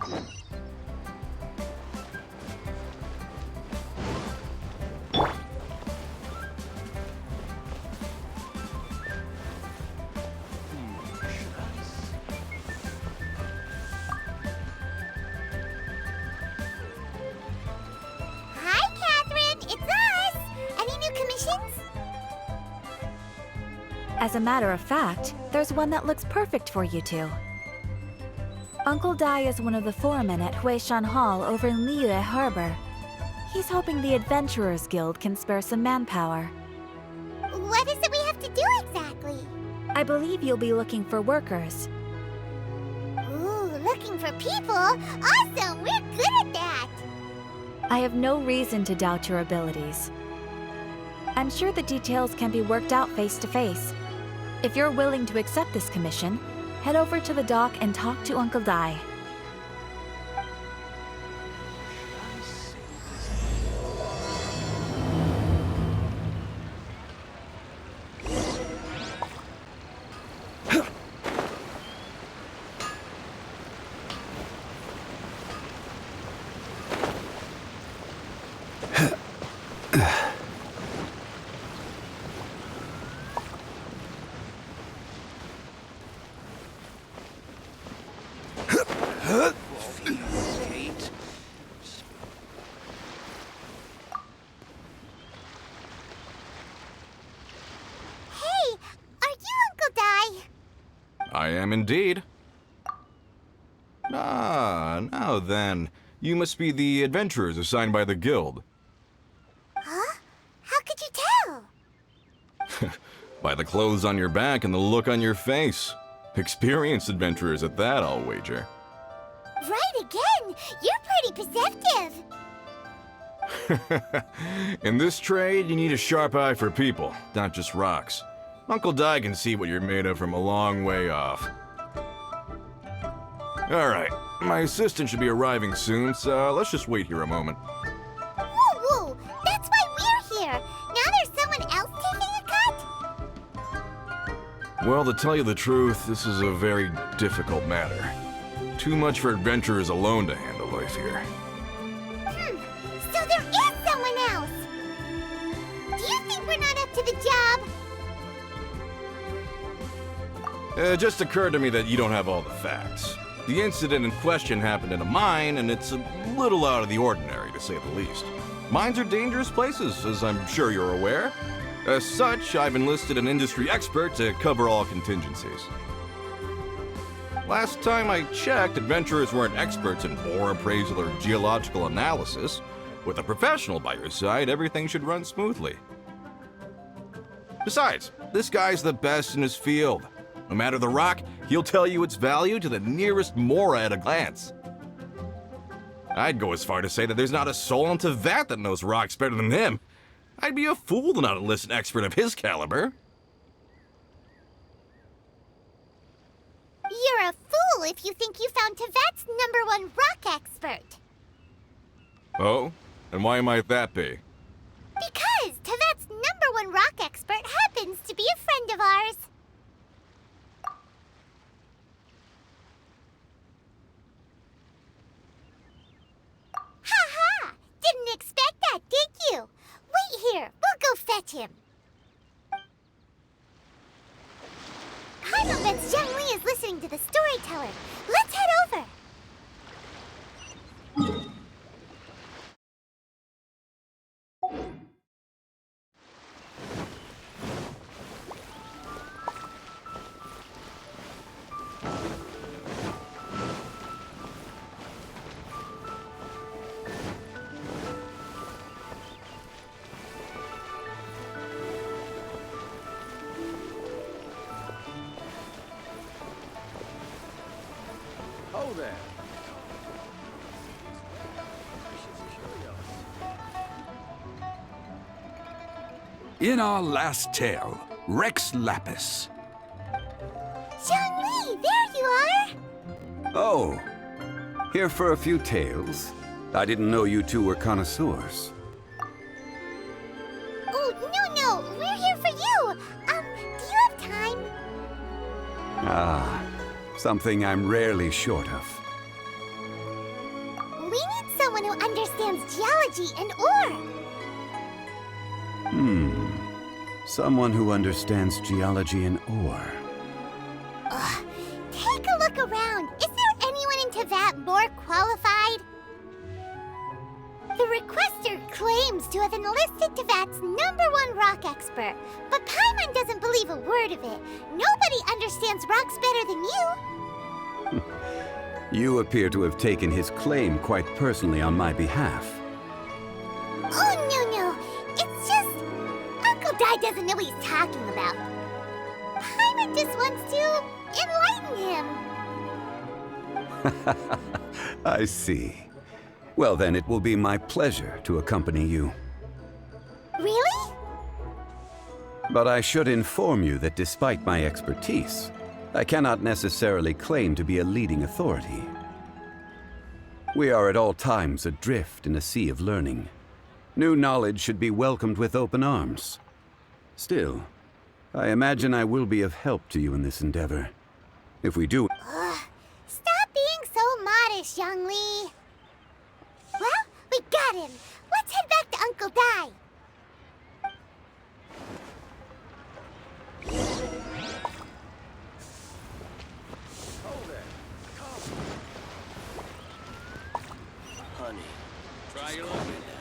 Hi, Catherine! It's us! Any new commissions? As a matter of fact, there's one that looks perfect for you two. Uncle Dai is one of the foremen at Huishan Hall over in Liyue Harbor. He's hoping the Adventurers Guild can spare some manpower. What is it we have to do exactly? I believe you'll be looking for workers. Ooh, looking for people? Awesome! We're good at that! I have no reason to doubt your abilities. I'm sure the details can be worked out face to face. If you're willing to accept this commission, head over to the dock and talk to Uncle Dai. Hey, are you Uncle Dai? I am indeed. Ah, now then. You must be the adventurers assigned by the guild. Huh? How could you tell? By the clothes on your back and the look on your face. Experienced adventurers at that, I'll wager. Right again! You're pretty perceptive! In this trade, you need a sharp eye for people, not just rocks. Uncle Dai can see what you're made of from a long way off. Alright, my assistant should be arriving soon, so let's just wait here a moment. Woo woo! That's why we're here! Now there's someone else taking a cut? Well, to tell you the truth, this is a very difficult matter. Too much for adventurers alone to handle life here. So there is someone else! Do you think we're not up to the job? It just occurred to me that you don't have all the facts. The incident in question happened in a mine, and it's a little out of the ordinary, to say the least. Mines are dangerous places, as I'm sure you're aware. As such, I've enlisted an industry expert to cover all contingencies. Last time I checked, adventurers weren't experts in ore appraisal or geological analysis. With a professional by your side, everything should run smoothly. Besides, this guy's the best in his field. No matter the rock, he'll tell you its value to the nearest mora at a glance. I'd go as far to say that there's not a soul on Teyvat that knows rocks better than him. I'd be a fool to not enlist an expert of his caliber. You're a fool if you think you found Teyvat's #1 rock expert. Oh? And why might that be? Because Teyvat's #1 rock expert happens to be a friend of ours. Ha ha! Didn't expect that, did you? Wait here, we'll go fetch him. I bet Zhongli is listening to the storyteller. Let's head over. Oh there. In our last tale, Rex Lapis. Zhongli, there you are. Oh, here for a few tales. I didn't know you two were connoisseurs. Oh, no, we're here for you. Do you have time? Ah, something I'm rarely short of. who understands geology and ore. Someone who understands geology and ore. Take a look around. Is there anyone in Teyvat more qualified? The requester claims to have enlisted Teyvat's #1 rock expert, but Paimon doesn't believe a word of it. Nobody understands rocks better than you. You appear to have taken his claim quite personally on my behalf. Oh, no. It's just... Uncle Dai doesn't know what he's talking about. Paimon just wants to enlighten him. I see. Well, then it will be my pleasure to accompany you. Really? But I should inform you that despite my expertise, I cannot necessarily claim to be a leading authority. We are at all times adrift in a sea of learning. New knowledge should be welcomed with open arms. Still, I imagine I will be of help to you in this endeavor. If we do... Stop being so modest, Zhongli. Well, we got him. Let's head back to Uncle Dai. Honey, try your luck in that.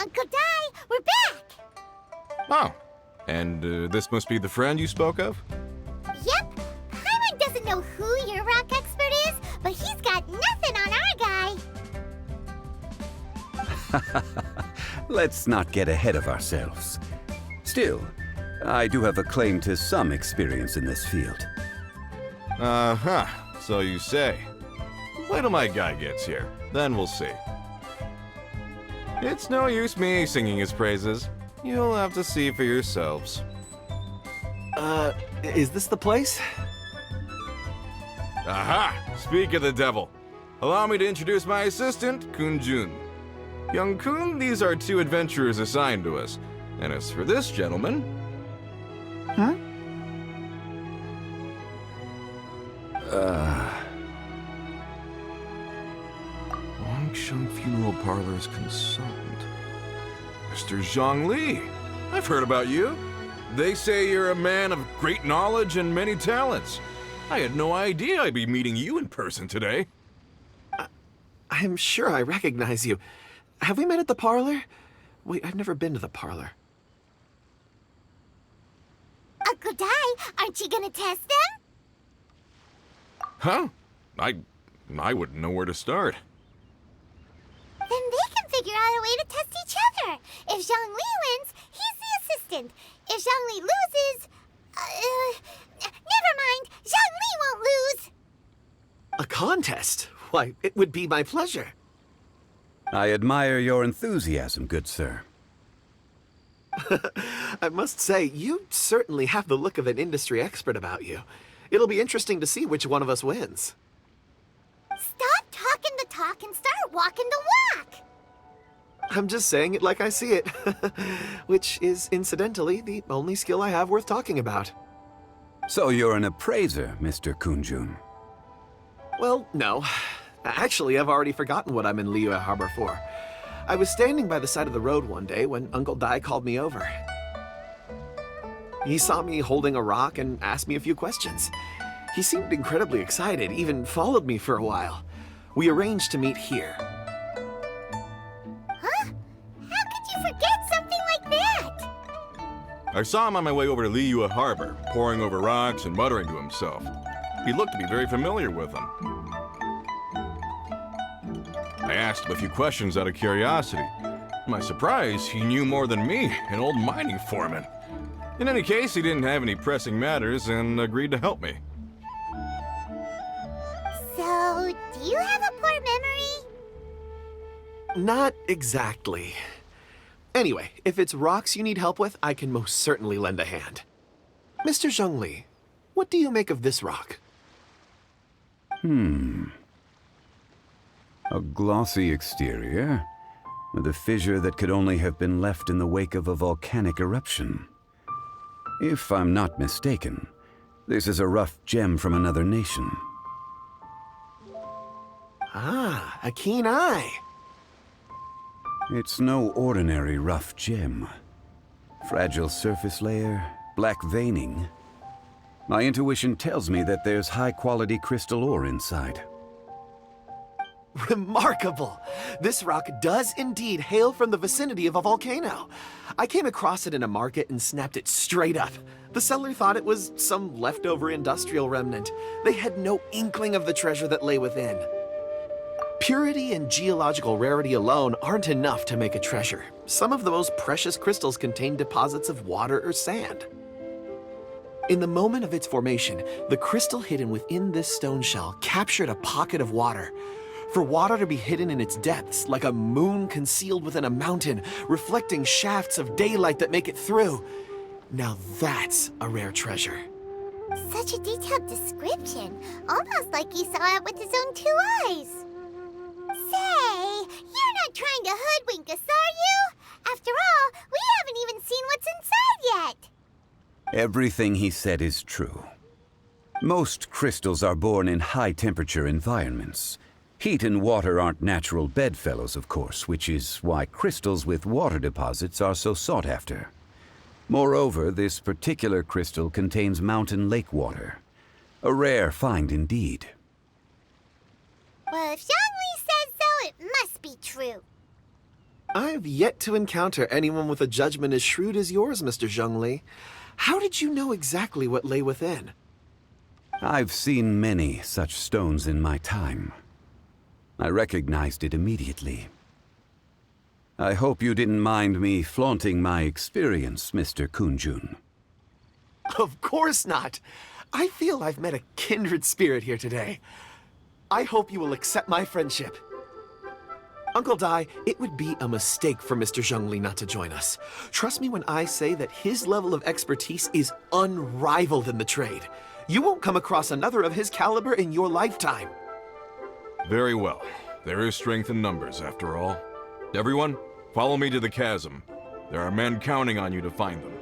Uncle Dai, we're back! Oh, and this must be the friend you spoke of? Yep. Paimon doesn't know who your rock expert is, but he's got nothing on our guy. Let's not get ahead of ourselves. Still, I do have a claim to some experience in this field. Uh-huh, so you say. Wait till my guy gets here, then we'll see. It's no use me singing his praises. You'll have to see for yourselves. Is this the place? Aha! Speak of the devil. Allow me to introduce my assistant, Kun-jun. Young Kun, these are 2 adventurers assigned to us. And as for this gentleman... Wangsheng Funeral Parlor's consultant. Mr. Zhongli. I've heard about you. They say you're a man of great knowledge and many talents. I had no idea I'd be meeting you in person today. I'm sure I recognize you. Have we met at the parlor? Wait, I've never been to the parlor. Uncle Dai, aren't you gonna test them? Huh? I wouldn't know where to start. Then they can figure out a way to test each other. If Zhongli wins, he's the assistant. If Zhongli loses... never mind. Zhongli won't lose. A contest? Why, it would be my pleasure. I admire your enthusiasm, good sir. I must say, you certainly have the look of an industry expert about you. It'll be interesting to see which one of us wins. Stop talking the talk and start walking the walk. I'm just saying it like I see it. Which is, incidentally, the only skill I have worth talking about. So you're an appraiser, Mr. Kun-jun. Well, no. Actually, I've already forgotten what I'm in Liyue Harbor for. I was standing by the side of the road one day when Uncle Dai called me over. He saw me holding a rock and asked me a few questions. He seemed incredibly excited, even followed me for a while. We arranged to meet here. Huh? How could you forget something like that? I saw him on my way over to Liyue Harbor, poring over rocks and muttering to himself. He looked to be very familiar with them. I asked him a few questions out of curiosity. To my surprise, he knew more than me, an old mining foreman. In any case, he didn't have any pressing matters and agreed to help me. So, do you have a poor memory? Not exactly. Anyway, if it's rocks you need help with, I can most certainly lend a hand. Mr. Zhongli, what do you make of this rock? A glossy exterior, with a fissure that could only have been left in the wake of a volcanic eruption. If I'm not mistaken, this is a rough gem from another nation. Ah, a keen eye. It's no ordinary rough gem. Fragile surface layer, black veining. My intuition tells me that there's high-quality crystal ore inside. Remarkable! This rock does indeed hail from the vicinity of a volcano. I came across it in a market and snapped it straight up. The seller thought it was some leftover industrial remnant. They had no inkling of the treasure that lay within. Purity and geological rarity alone aren't enough to make a treasure. Some of the most precious crystals contain deposits of water or sand. In the moment of its formation, the crystal hidden within this stone shell captured a pocket of water. For water to be hidden in its depths, like a moon concealed within a mountain, reflecting shafts of daylight that make it through. Now that's a rare treasure. Such a detailed description, almost like he saw it with his own 2 eyes. Say, you're not trying to hoodwink us, are you? After all, we haven't even seen what's inside yet. Everything he said is true. Most crystals are born in high-temperature environments. Heat and water aren't natural bedfellows, of course, which is why crystals with water deposits are so sought after. Moreover, this particular crystal contains mountain lake water. A rare find indeed. Well, if Zhongli says so, it must be true. I've yet to encounter anyone with a judgment as shrewd as yours, Mr. Zhongli. How did you know exactly what lay within? I've seen many such stones in my time. I recognized it immediately. I hope you didn't mind me flaunting my experience, Mr. Kunjun. Of course not. I feel I've met a kindred spirit here today. I hope you will accept my friendship. Uncle Dai, it would be a mistake for Mr. Zhongli not to join us. Trust me when I say that his level of expertise is unrivaled in the trade. You won't come across another of his caliber in your lifetime. Very well. There is strength in numbers, after all. Everyone, follow me to the chasm. There are men counting on you to find them.